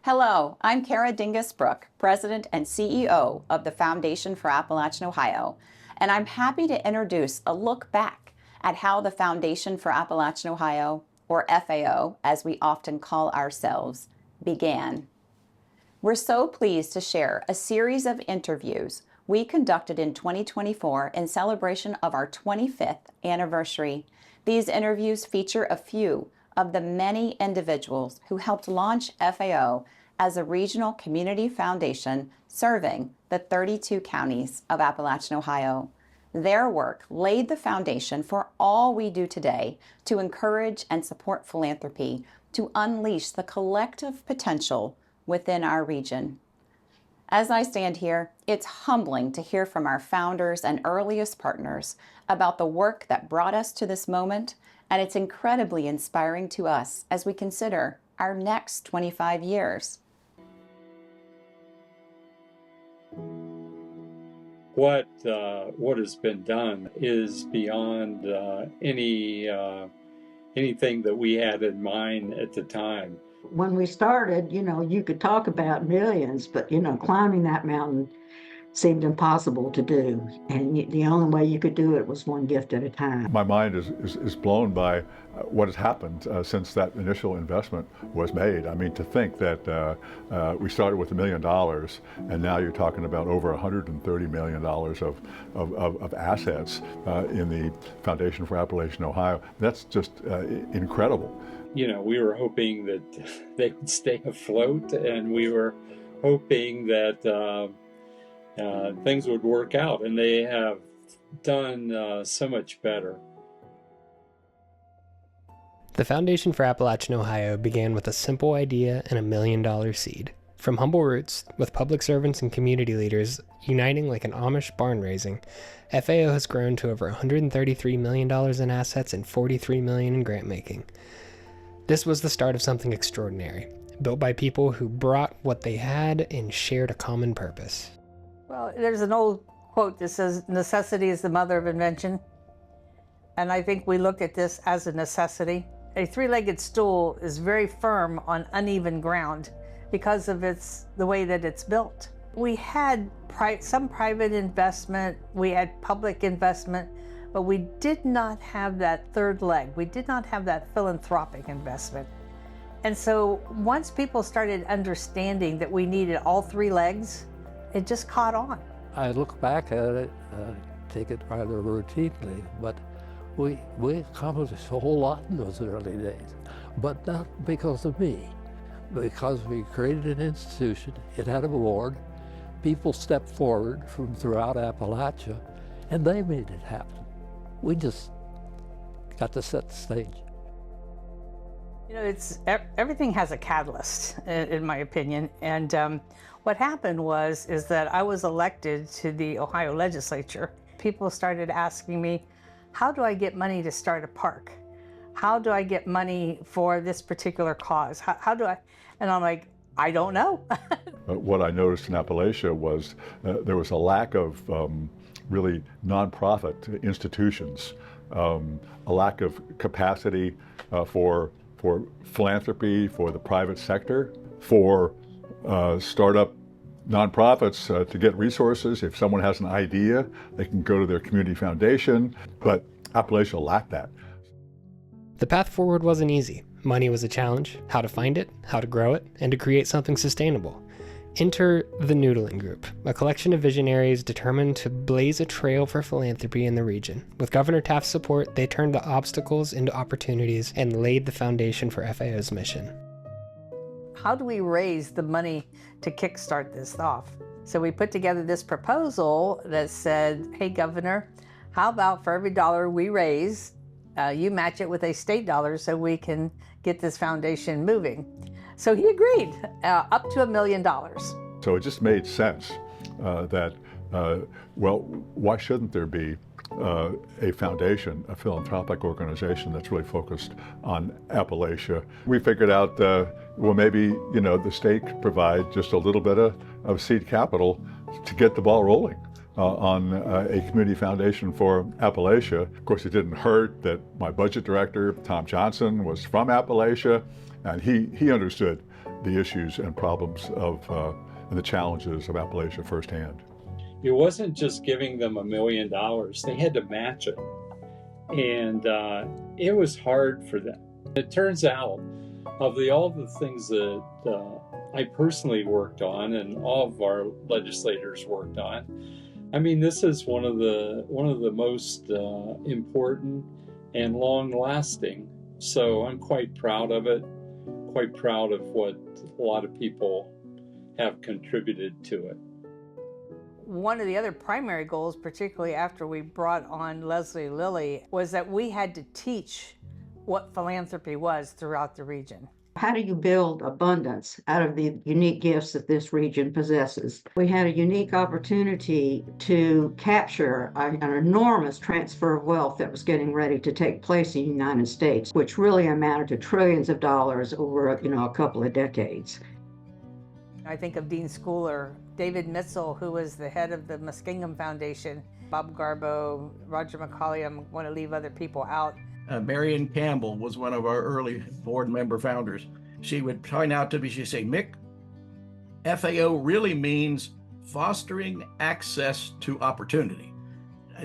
Hello, I'm Kara Dingus-Brooke, President and CEO of the Foundation for Appalachian Ohio, and I'm happy to introduce a look back at how the Foundation for Appalachian Ohio, or FAO as we often call ourselves, began. We're so pleased to share a series of interviews we conducted in 2024 in celebration of our 25th anniversary. These interviews feature a few of the many individuals who helped launch FAO as a regional community foundation serving the 32 counties of Appalachian Ohio. Their work laid the foundation for all we do today to encourage and support philanthropy, to unleash the collective potential within our region. As I stand here, it's humbling to hear from our founders and earliest partners about the work that brought us to this moment, and it's incredibly inspiring to us as we consider our next 25 years. What has been done is beyond anything that we had in mind at the time. When we started, you could talk about millions, but, climbing that mountain seemed impossible to do. And the only way you could do it was one gift at a time. My mind is blown by what has happened since that initial investment was made. I mean, to think that we started with $1 million and now you're talking about over $130 million of assets in the Foundation for Appalachian Ohio. That's just incredible. We were hoping that they would stay afloat, and we were hoping that things would work out, and they have done so much better. The Foundation for Appalachian Ohio began with a simple idea and $1 million seed. From humble roots, with public servants and community leaders uniting like an Amish barn raising, FAO has grown to over $133 million in assets and $43 million in grant making. This was the start of something extraordinary, built by people who brought what they had and shared a common purpose. Well, there's an old quote that says, necessity is the mother of invention. And I think we look at this as a necessity. A three-legged stool is very firm on uneven ground because of the way that it's built. We had some private investment, we had public investment, but we did not have that third leg. We did not have that philanthropic investment. And so once people started understanding that we needed all three legs, it just caught on. I look back at it, take it rather routinely, but we accomplished a whole lot in those early days, but not because of me, because we created an institution, it had a board, people stepped forward from throughout Appalachia, and they made it happen. We just got to set the stage. Everything has a catalyst, in my opinion, and what happened is that I was elected to the Ohio legislature. People started asking me, how do I get money to start a park? How do I get money for this particular cause? How do I? And I'm like, I don't know. What I noticed in Appalachia was there was a lack of really nonprofit institutions, a lack of capacity for philanthropy, for the private sector, for startup nonprofits to get resources. If someone has an idea, they can go to their community foundation, but Appalachia lacked that. The path forward wasn't easy. Money was a challenge, how to find it, how to grow it, and to create something sustainable. Enter the Noodling Group, a collection of visionaries determined to blaze a trail for philanthropy in the region. With Governor Taft's support, they turned the obstacles into opportunities and laid the foundation for FAO's mission. How do we raise the money to kickstart this off? So we put together this proposal that said, hey, Governor, how about for every dollar we raise, you match it with a state dollar so we can get this foundation moving. So he agreed, up to $1 million. So it just made sense that, well, why shouldn't there be a foundation, a philanthropic organization that's really focused on Appalachia? We figured out, well, maybe, the state could provide just a little bit of seed capital to get the ball rolling on a community foundation for Appalachia. Of course, it didn't hurt that my budget director, Tom Johnson, was from Appalachia, and he understood the issues and problems of and the challenges of Appalachia firsthand. It wasn't just giving them $1 million. They had to match it. And it was hard for them. It turns out, of all the things that I personally worked on and all of our legislators worked on, I mean, this is one of the most important and long-lasting. So I'm quite proud of it, quite proud of what a lot of people have contributed to it. One of the other primary goals, particularly after we brought on Leslie Lilly, was that we had to teach what philanthropy was throughout the region. How do you build abundance out of the unique gifts that this region possesses? We had a unique opportunity to capture an enormous transfer of wealth that was getting ready to take place in the United States, which really amounted to trillions of dollars over, a couple of decades. I think of Dean Schooler, David Mitchell, who was the head of the Muskingum Foundation, Bob Garbo, Roger McCauley. I want to leave other people out. Marion Campbell was one of our early board member founders. She would point out to me, she'd say, Mick, FAO really means fostering access to opportunity.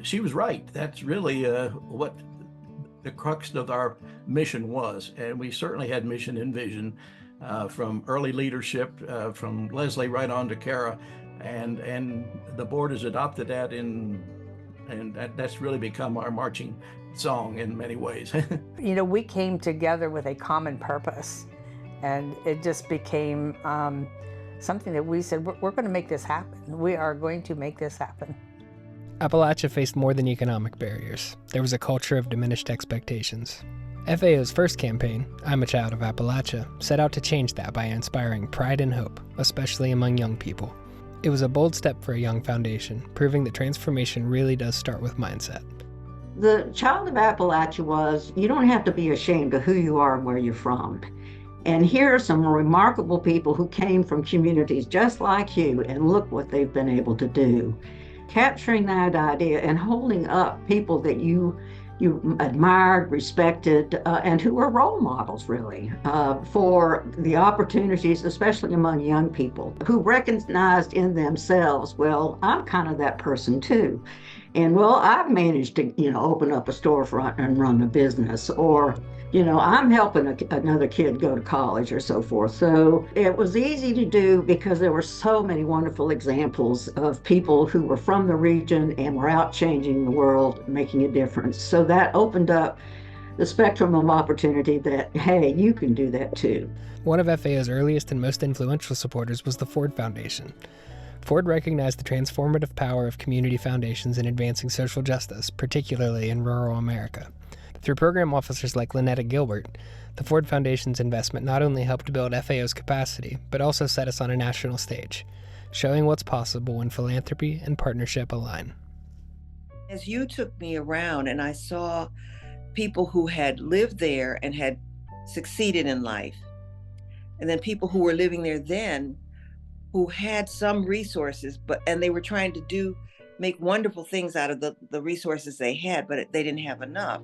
She was right. That's really what the crux of our mission was. And we certainly had mission and vision from early leadership, from Leslie right on to Kara. And the board has adopted that and that's really become our marching song in many ways. We came together with a common purpose, and it just became something that we said, we're going to make this happen. We are going to make this happen. Appalachia faced more than economic barriers. There was a culture of diminished expectations. FAO's first campaign, I'm a Child of Appalachia, set out to change that by inspiring pride and hope, especially among young people. It was a bold step for a young foundation, proving that transformation really does start with mindset. The Child of Appalachia was, you don't have to be ashamed of who you are and where you're from. And here are some remarkable people who came from communities just like you, and look what they've been able to do. Capturing that idea and holding up people that you admired, respected, and who were role models, really, for the opportunities, especially among young people, who recognized in themselves, well, I'm kind of that person too. And well, I've managed to, open up a storefront and run a business, or, I'm helping another kid go to college or so forth. So it was easy to do because there were so many wonderful examples of people who were from the region and were out changing the world, making a difference. So that opened up the spectrum of opportunity that, hey, you can do that too. One of FAO's earliest and most influential supporters was the Ford Foundation. Ford recognized the transformative power of community foundations in advancing social justice, particularly in rural America. Through program officers like Lynetta Gilbert, the Ford Foundation's investment not only helped build FAO's capacity, but also set us on a national stage, showing what's possible when philanthropy and partnership align. As you took me around and I saw people who had lived there and had succeeded in life, and then people who were living there then who had some resources, and they were trying to make wonderful things out of the resources they had, but they didn't have enough.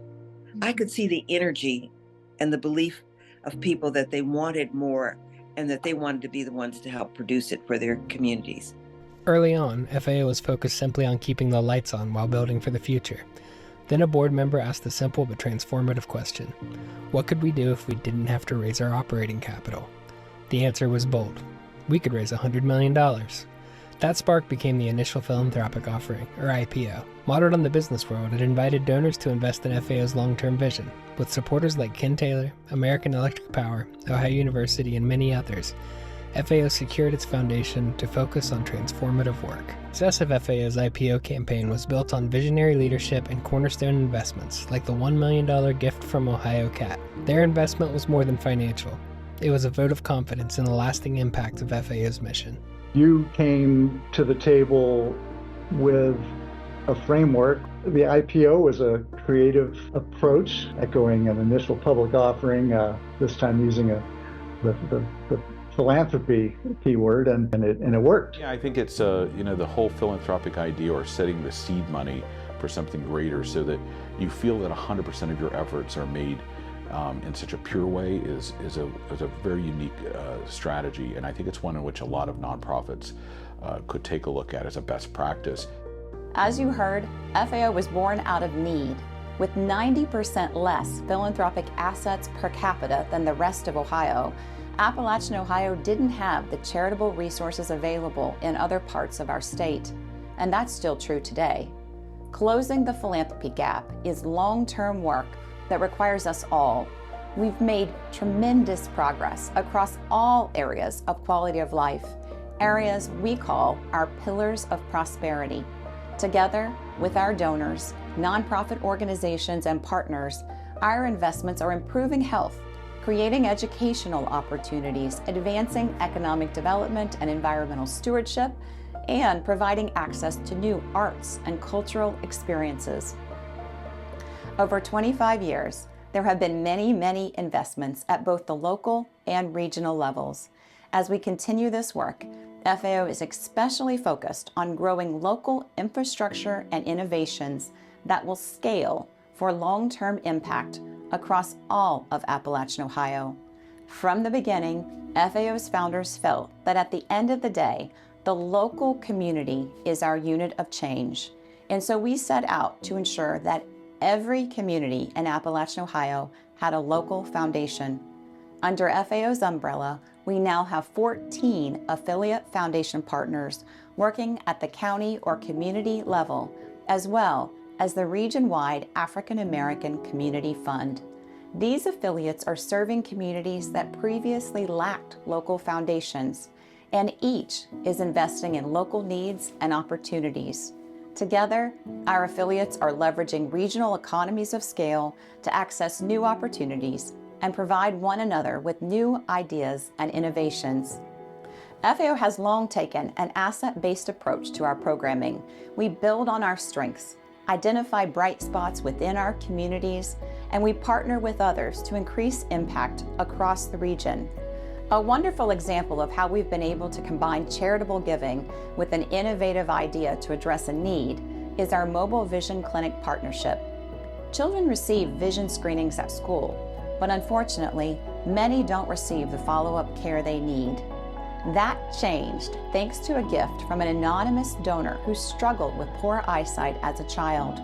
I could see the energy and the belief of people that they wanted more and that they wanted to be the ones to help produce it for their communities. Early on, FAO was focused simply on keeping the lights on while building for the future. Then a board member asked the simple but transformative question: what could we do if we didn't have to raise our operating capital? The answer was bold. We could raise $100 million. That spark became the initial philanthropic offering, or IPO. Modeled on the business world, it invited donors to invest in FAO's long-term vision. With supporters like Ken Taylor, American Electric Power, Ohio University, and many others, FAO secured its foundation to focus on transformative work. Success of FAO's IPO campaign was built on visionary leadership and cornerstone investments, like the $1 million gift from Ohio Cat. Their investment was more than financial. It was a vote of confidence in the lasting impact of FAO's mission. You came to the table with a framework. The IPO was a creative approach, echoing an initial public offering, this time using the philanthropy keyword, and it worked. Yeah, I think it's the whole philanthropic idea, or setting the seed money for something greater, so that you feel that 100% of your efforts are made in such a pure way is a very unique strategy, and I think it's one in which a lot of nonprofits could take a look at as a best practice. As you heard, FAO was born out of need. With 90% less philanthropic assets per capita than the rest of Ohio, Appalachian Ohio didn't have the charitable resources available in other parts of our state. And that's still true today. Closing the philanthropy gap is long-term work that requires us all. We've made tremendous progress across all areas of quality of life, areas we call our pillars of prosperity. Together with our donors, nonprofit organizations, and partners, our investments are improving health, creating educational opportunities, advancing economic development and environmental stewardship, and providing access to new arts and cultural experiences. Over 25 years, there have been many investments at both the local and regional levels. As we continue this work, FAO is especially focused on growing local infrastructure and innovations that will scale for long-term impact across all of Appalachian Ohio. From the beginning, FAO's founders felt that at the end of the day, the local community is our unit of change. And so we set out to ensure that every community in Appalachian Ohio had a local foundation. Under FAO's umbrella, we now have 14 affiliate foundation partners working at the county or community level, as well as the region-wide African American Community Fund. These affiliates are serving communities that previously lacked local foundations, and each is investing in local needs and opportunities. Together, our affiliates are leveraging regional economies of scale to access new opportunities and provide one another with new ideas and innovations. FAO has long taken an asset-based approach to our programming. We build on our strengths, identify bright spots within our communities, and we partner with others to increase impact across the region. A wonderful example of how we've been able to combine charitable giving with an innovative idea to address a need is our Mobile Vision Clinic partnership. Children receive vision screenings at school, but unfortunately, many don't receive the follow-up care they need. That changed thanks to a gift from an anonymous donor who struggled with poor eyesight as a child,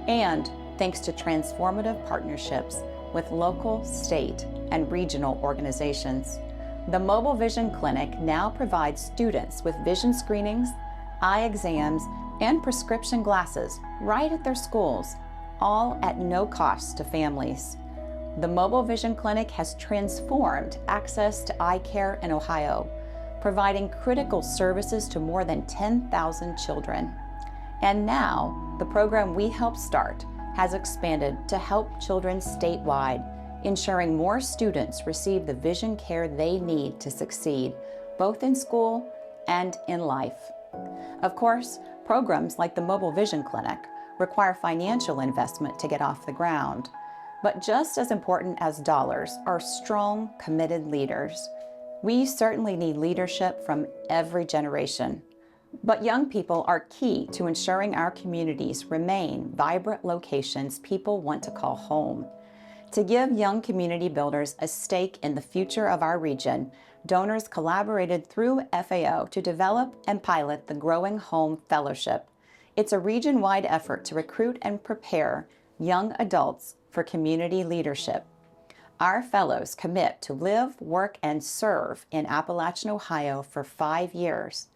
and thanks to transformative partnerships with local, state, and regional organizations. The Mobile Vision Clinic now provides students with vision screenings, eye exams, and prescription glasses right at their schools, all at no cost to families. The Mobile Vision Clinic has transformed access to eye care in Ohio, providing critical services to more than 10,000 children. And now, the program we helped start has expanded to help children statewide, ensuring more students receive the vision care they need to succeed, both in school and in life. Of course, programs like the Mobile Vision Clinic require financial investment to get off the ground. But just as important as dollars are strong, committed leaders. We certainly need leadership from every generation. But young people are key to ensuring our communities remain vibrant locations people want to call home. To give young community builders a stake in the future of our region, donors collaborated through FAO to develop and pilot the Growing Home Fellowship. It's a region-wide effort to recruit and prepare young adults for community leadership. Our fellows commit to live, work, and serve in Appalachian Ohio for 5 years.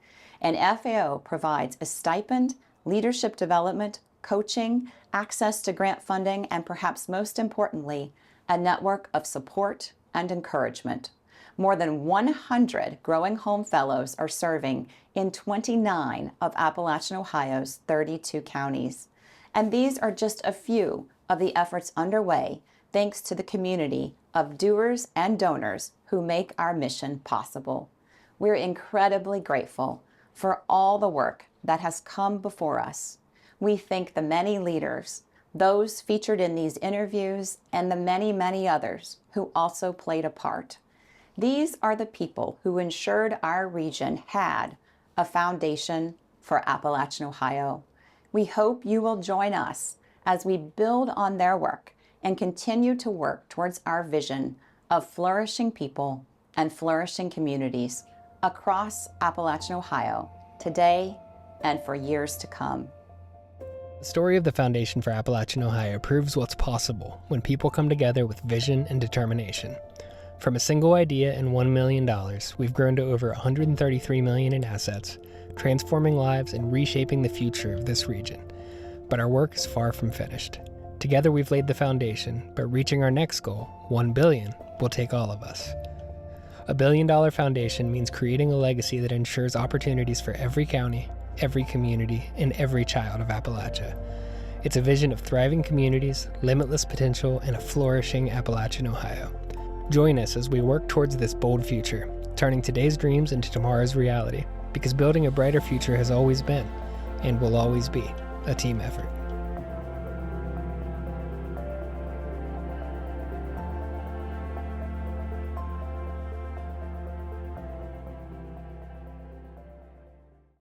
And FAO provides a stipend, leadership development, coaching, access to grant funding, and perhaps most importantly, a network of support and encouragement. More than 100 Growing Home Fellows are serving in 29 of Appalachian Ohio's 32 counties. And these are just a few of the efforts underway thanks to the community of doers and donors who make our mission possible. We're incredibly grateful for all the work that has come before us. We thank the many leaders, those featured in these interviews, and the many others who also played a part. These are the people who ensured our region had a foundation for Appalachian Ohio. We hope you will join us as we build on their work and continue to work towards our vision of flourishing people and flourishing communities across Appalachian Ohio today and for years to come. The story of the Foundation for Appalachian Ohio proves what's possible when people come together with vision and determination. From a single idea and $1 million, we've grown to over $133 million in assets, transforming lives and reshaping the future of this region. But our work is far from finished. Together we've laid the foundation, but reaching our next goal, $1 billion, will take all of us. A $1 billion foundation means creating a legacy that ensures opportunities for every county, every community, and every child of Appalachia. It's a vision of thriving communities, limitless potential, and a flourishing Appalachian Ohio. Join us as we work towards this bold future, turning today's dreams into tomorrow's reality, because building a brighter future has always been, and will always be, a team effort.